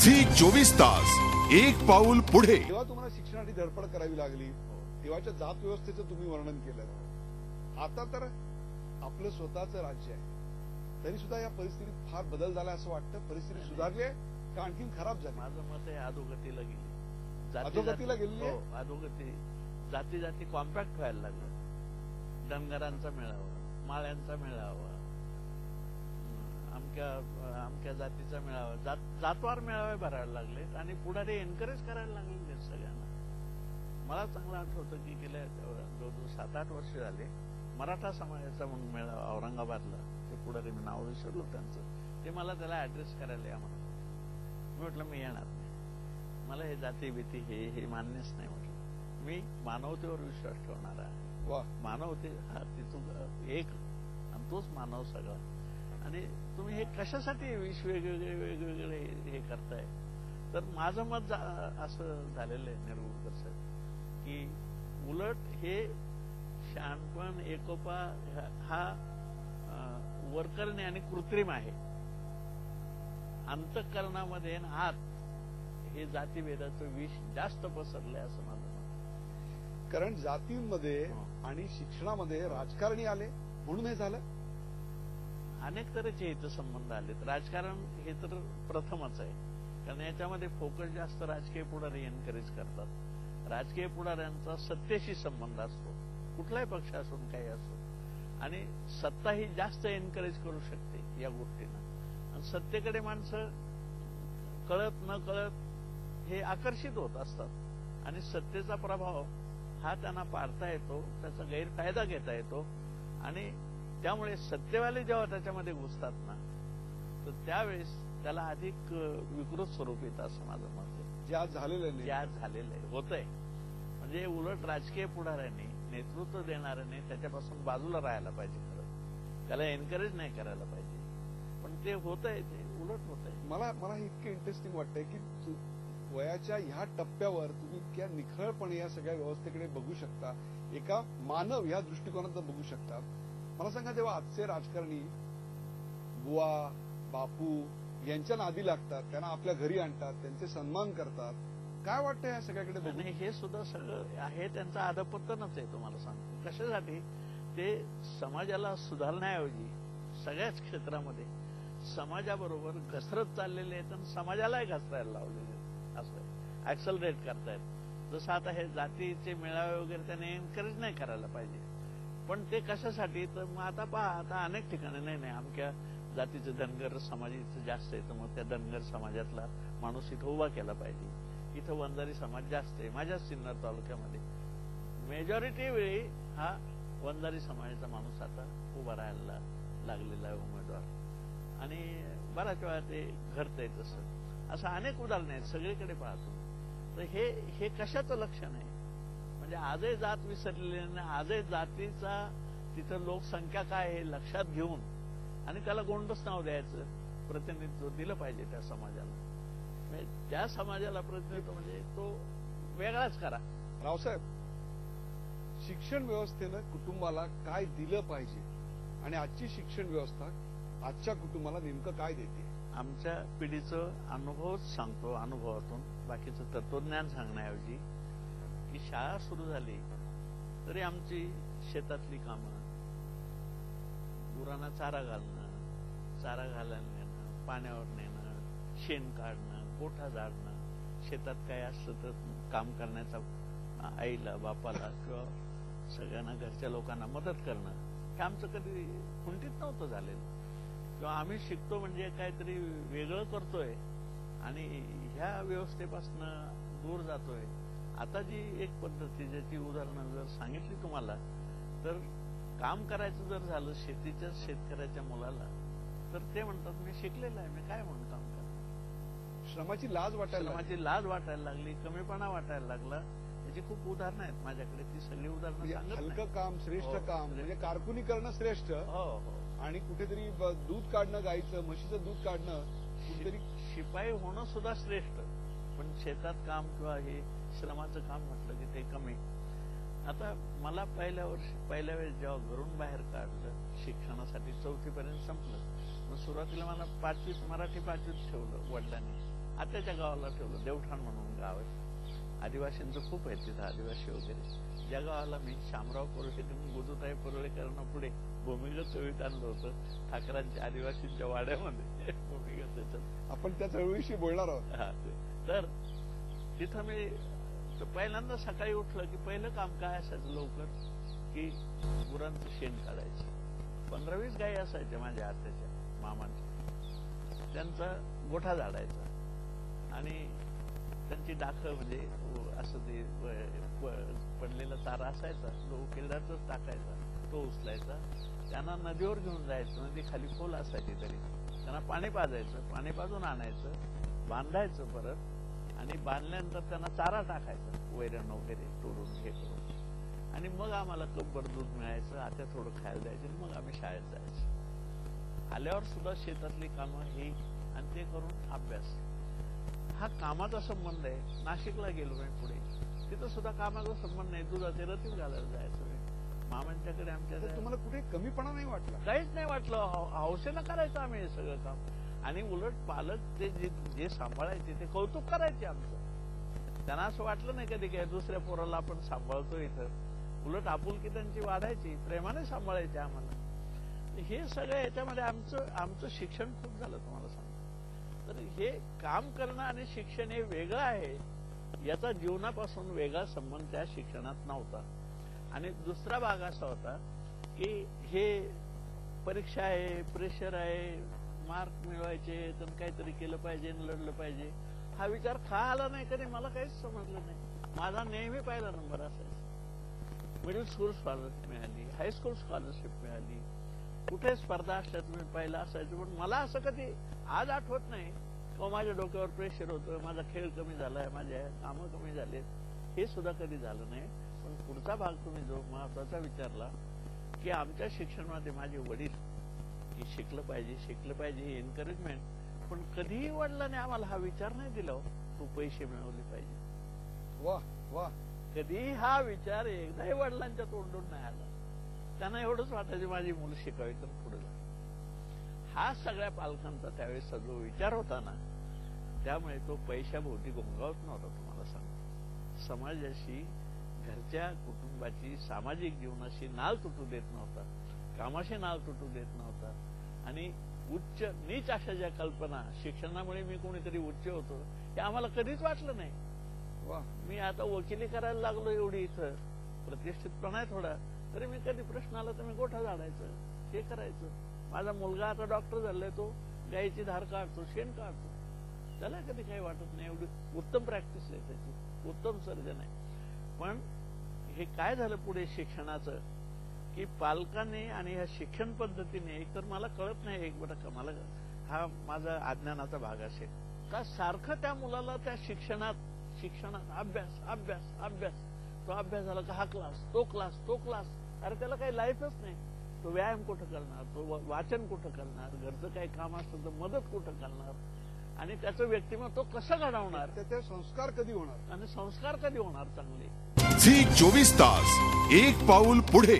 Zee 24 तास एक पाऊल पुढे. तेव्हा तुम्हाला शिक्षणाची धडपड करावी लागली, तेव्हाच्या जात व्यवस्थेचं तुम्ही वर्णन केलं. आता तर आपलं स्वतःचं राज्य आहे, तरी सुद्धा या परिस्थितीत फार बदल झाला असं वाटतं. परिस्थिती सुधारली आहे का आणखीन खराब झाली? माझं मत आहे अधोगतीला गेली. अधोगतीला गेली आहे. अधोगती जाती जाती कॉम्पॅक्ट व्हायला लागलं. धनगरांचा मेळावा, माळ्यांचा मेळावा, अमक्या जातीचा मेळावा, जातवार मेळावे भरायला लागले आणि पुढारी एनकरेज करायला लागले सगळ्यांना. मला चांगलं आठवतं की गेल्या जवळजवळ 7-8 वर्ष झाले मराठा समाजाचा म्हणून मेळावा औरंगाबादला, ते पुढारी मी नाव विसरलो त्यांचं, ते मला त्याला ऍड्रेस करायला या म्हणून. मी म्हटलं मी येणार नाही, मला हे जाती भीती हे मान्यच नाही. म्हटलं मी मानवतेवर विश्वास ठेवणार आहे. मानवते हा तिथून एक आणि तोच मानव सगळा. आणि तुम्ही हे कशासाठी वेगवेगळे हे करताय? तर माझं मत असं झालेलं आहे निरगुडकर साहेब, की उलट हे शहाणपण एकोपा हा वरकरणे आणि कृत्रिम आहे. अंतःकरणामध्ये आत हे जातीभेदाचं विष जास्त पसरलंय असं माझं मत. कारण जातींमध्ये आणि शिक्षणामध्ये राजकारणी आले म्हणून हे झालं. अनेक तऱ्हेचे इथं संबंध आलेत. राजकारण हे तर प्रथमच आहे, कारण याच्यामध्ये फोकस जास्त राजकीय पुढारी एनकरेज करतात. राजकीय पुढाऱ्यांचा सत्तेशी संबंध असतो, कुठलाही पक्ष असून काही असो, आणि सत्ता ही जास्त एनकरेज करू शकते या गोष्टींना. आणि सत्तेकडे माणसं कळत न कळत हे आकर्षित होत असतात आणि सत्तेचा प्रभाव हा त्यांना पाडता येतो, त्याचा गैरफायदा घेता येतो. आणि त्यामुळे सत्तेवाले जेव्हा त्याच्यामध्ये घुसतात ना, तर त्यावेळेस त्याला अधिक विकृत स्वरूप येतं असं माझं मत आहे. जे आज झालेलं नाही, जे आज झालेलं आहे होतंय. म्हणजे उलट राजकीय पुढाऱ्यांनी, नेतृत्व देणाऱ्याने त्याच्यापासून बाजूला राहायला पाहिजे. खरं त्याला एनकरेज नाही करायला पाहिजे, पण ते होतंय, ते उलट होतंय. मला हे इतकं इंटरेस्टिंग वाटतंय की वयाच्या ह्या टप्प्यावर तुम्ही इतक्या निखळपणे या सगळ्या व्यवस्थेकडे बघू शकता, एका मानव या दृष्टिकोनातून बघू शकता. मला सांगा, जेव्हा आजचे राजकारणी बुवा बापू यांच्या नादी लागतात, त्यांना आपल्या घरी आणतात, त्यांचे सन्मान करतात, काय वाटतं या सगळ्याकडे बघून? हे सुद्धा सगळं आहे त्यांचं अधपतनच आहे. तुम्हाला सांगतो कशासाठी, ते समाजाला सुधारण्याऐवजी सगळ्याच क्षेत्रामध्ये समाजाबरोबर घसरत चाललेले आहेत आणि समाजालाही घसरायला लावलेले आहेत. असं ऍक्सलरेट करतायत. जसं आता हे जातीचे मेळावे वगैरे त्याने एनकरेज नाही करायला पाहिजे, पण ते कशासाठी, तर मग आता पहा, आता अनेक ठिकाणी नाही अमक्या जातीचं धनगर समाज इथं जास्त आहे, तर मग त्या धनगर समाजातला माणूस इथं उभा केला पाहिजे. इथं वंजारी समाज जास्त आहे. माझ्याच सिन्नर तालुक्यामध्ये मेजॉरिटी वेळी हा वंजारी समाजाचा माणूस आता उभा राहायला लागलेला आहे उमेदवार, आणि बऱ्याच वेळा ते घडतंय. तसं असं अनेक उदाहरणं आहेत, सगळीकडे पाहतो. तर हे कशाचं लक्षण आहे? म्हणजे आजही जात विसरलेली नाही, आजही जातीचा तिथं लोकसंख्या काय आहे लक्षात घेऊन आणि त्याला गोंडस नाव द्यायचं, प्रतिनिधित्व दिलं पाहिजे त्या समाजाला. म्हणजे त्या समाजाला प्रतिनिधित्व म्हणजे तो वेगळाच करा. रावसाहेब, शिक्षण व्यवस्थेनं कुटुंबाला काय दिलं पाहिजे आणि आजची शिक्षण व्यवस्था आजच्या कुटुंबाला नेमकं काय देते? आमच्या पिढीचं अनुभवच सांगतो, अनुभवातून बाकीचं तत्वज्ञान सांगण्याऐवजी, की शाळा सुरू झाली तरी आमची शेतातली कामं, गुरांना चारा घालणं, चारा घालायला नेणं, पाण्यावर नेणं, शेण काढणं, गोठा झाडणं, शेतात काय असतं तर काम करण्याचा आईला, बापाला किंवा सगळ्यांना घरच्या लोकांना मदत करणं, हे आमचं कधी खुंटीत नव्हतं झालेलं. किंवा आम्ही शिकतो म्हणजे काहीतरी वेगळं करतोय आणि ह्या व्यवस्थेपासून दूर जातोय. आता जी एक पद्धती, ज्याची उदाहरणं जर सांगितली तुम्हाला, तर काम करायचं जर झालं शेतीच्या शेतकऱ्याच्या मुलाला, तर ते म्हणतात मी शिकलेलं आहे, मी काय म्हणून काम करणार. श्रमाची लाज वाटायला लागली, कमीपणा वाटायला लागला. याची खूप उदाहरणं आहेत माझ्याकडे, ती सगळी उदाहरणं सांगत. हलकं काम श्रेष्ठ काम, म्हणजे कारकुनी करणं श्रेष्ठ, आणि कुठेतरी दूध काढणं, गाईचं म्हशीचं दूध काढणं, कुठेतरी शिपाई होणं सुद्धा श्रेष्ठ, पण शेतात काम किंवा हे श्रमाचं काम म्हटलं की ते कमी. आता मला पहिल्या वेळेस जेव्हा घरून बाहेर काढलं शिक्षणासाठी, 4थी पर्यंत संपलं, मग सुरुवातीला मला 5वीत मराठी 5वीत ठेवलं वडिलांनी. आत्याच्या गावाला ठेवलं. देवठाण म्हणून गाव आहे, आदिवासींचं खूप आहे तिथं, आदिवासी वगैरे. ज्या गावाला मी शामराव परुळेकडून गुजुताई परुळेकरांना पुढे भूमिगत चळवळीत आणलं होतं, ठाकरांच्या आदिवासींच्या वाड्यामध्ये भूमिगत त्याच्यात. आपण त्या चळवळीशी बोलणार आहोत. हा, तर तिथं मी पहिल्यांदा सकाळी उठलं की पहिलं काम काय असायचं लवकर, की गुरांचं शेण काढायचं. 15-20 गायी असायच्या माझ्या आत्याच्या मामांच्या, त्यांचा गोठा झाडायचा आणि त्यांची दाखं म्हणजे असं ते पडलेला चारा असायचा, तो किल्ल्यातच टाकायचा, तो उचलायचा. त्यांना नदीवर घेऊन जायचं, नदी खाली खोल असायची तरी त्यांना पाणी पाजायचं, पाणी पाजून आणायचं, बांधायचं परत, आणि बांधल्यानंतर त्यांना चारा टाकायचा, वैरण वगैरे तोडून हे करून, आणि मग आम्हाला कपभर दूध मिळायचं. आता थोडं खायला द्यायचं, मग आम्ही शाळेत जायचो. आल्यावर सुद्धा शेतातली कामं ही, आणि ते करून अभ्यास. हा कामाचा संबंध आहे. नाशिकला गेलो मी पुढे, तिथं सुद्धा कामाचा संबंध नाही, दुधाचे रतीब घालायला जायचं मामांच्याकडे. आमच्या तुम्हाला कुठे कमीपणा नाही वाटला? काहीच नाही वाटलं. हौसेनं करायचं आम्ही हे सगळं काम, आणि उलट पालक ते जे सांभाळायचे ते कौतुक करायचे आमचं. त्यांना असं वाटलं नाही कधी काय दुसऱ्या पोराला आपण सांभाळतो इथं. उलट आपुलकी त्यांची वाढायची, प्रेमाने सांभाळायचे आम्हाला. हे सगळं याच्यामध्ये आमचं शिक्षण खूप झालं तुम्हाला सांगतो. तर हे काम करणं आणि शिक्षण हे वेगळं आहे, याचा जीवनापासून वेगळा संबंध त्या शिक्षणात नव्हता. आणि दुसरा भाग असा होता की हे परीक्षा आहे, प्रेशर आहे, मार्क मिळवायचे, तर काहीतरी केलं पाहिजे, लढलं पाहिजे, हा विचार का आला नाही कधी मला काहीच समजलं नाही. माझा नेहमी पहिला नंबर असायचा. मिडल स्कूल स्कॉलरशिप मिळाली, हायस्कूल स्कॉलरशिप मिळाली, कुठे स्पर्धा असल्यात मी पहिला असायचो. पण मला असं कधी आज आठवत नाही किंवा माझ्या डोक्यावर प्रेशर होतं, माझा खेळ कमी झालाय, माझ्या कामं कमी झालेत, हे सुद्धा कधी झालं नाही. पण पुढचा भाग तुम्ही जो महत्वाचा विचारला की आमच्या शिक्षणामध्ये माझे वडील की शिकलं पाहिजे हे एनकरेजमेंट, पण कधीही वडिलांनी आम्हाला हा विचार नाही दिला तू पैसे मिळवले पाहिजे. वा वा, कधीही हा विचार एकदाही वडिलांच्या तोंडून नाही आला. त्यांना एवढंच वाटायचं माझी मुलं शिकावी तर पुढे जा. हा सगळ्या पालकांचा त्यावेळेस जो विचार होता ना, त्यामुळे तो पैशाभोवती गोंगावत नव्हता. तुम्हाला सांगतो, समाजाशी, घरच्या कुटुंबाची, सामाजिक जीवनाशी नाळ तुटू देत नव्हता, कामाशी नाळ तुटू देत नव्हता. आणि उच्च नीच अशा ज्या कल्पना, शिक्षणामुळे मी कोणीतरी उच्च होतो हे आम्हाला कधीच वाटलं नाही. वा, मी आता वकिली करायला लागलो, एवढी इथं प्रतिष्ठितपणा आहे थोडा, तरी मी कधी प्रश्न आला तर मी गोठा झाडायचं, हे करायचं. माझा मुलगा आता डॉक्टर झालाय, तो गायीची धार काढतो, शेण काढतो, त्याला कधी काही वाटत नाही. एवढी उत्तम प्रॅक्टिस आहे त्याची, उत्तम सर्जन आहे. पण हे काय झालं पुढे शिक्षणाचं, की पालकांनी आणि ह्या शिक्षण पद्धतीने, एक तर मला कळत नाही, एक बरं का मला हा माझा अज्ञानाचा भाग असेल का, सारखं त्या मुलाला त्या शिक्षणात अभ्यास अभ्यास अभ्यास, तो अभ्यास झाला का हा क्लास, तो क्लास, तो क्लास. अरे त्याला काही लाईफच नाही. तो व्यायाम कुठं करणार, तो वाचन कुठं करणार, घरचं काही काम असतं तर मदत कुठं करणार, आणि त्याचं व्यक्तिमत्व कसं घडवणार, त्याचे संस्कार कधी होणार, आणि संस्कार कधी होणार चांगले. झी 24 तास, एक पाऊल पुढे.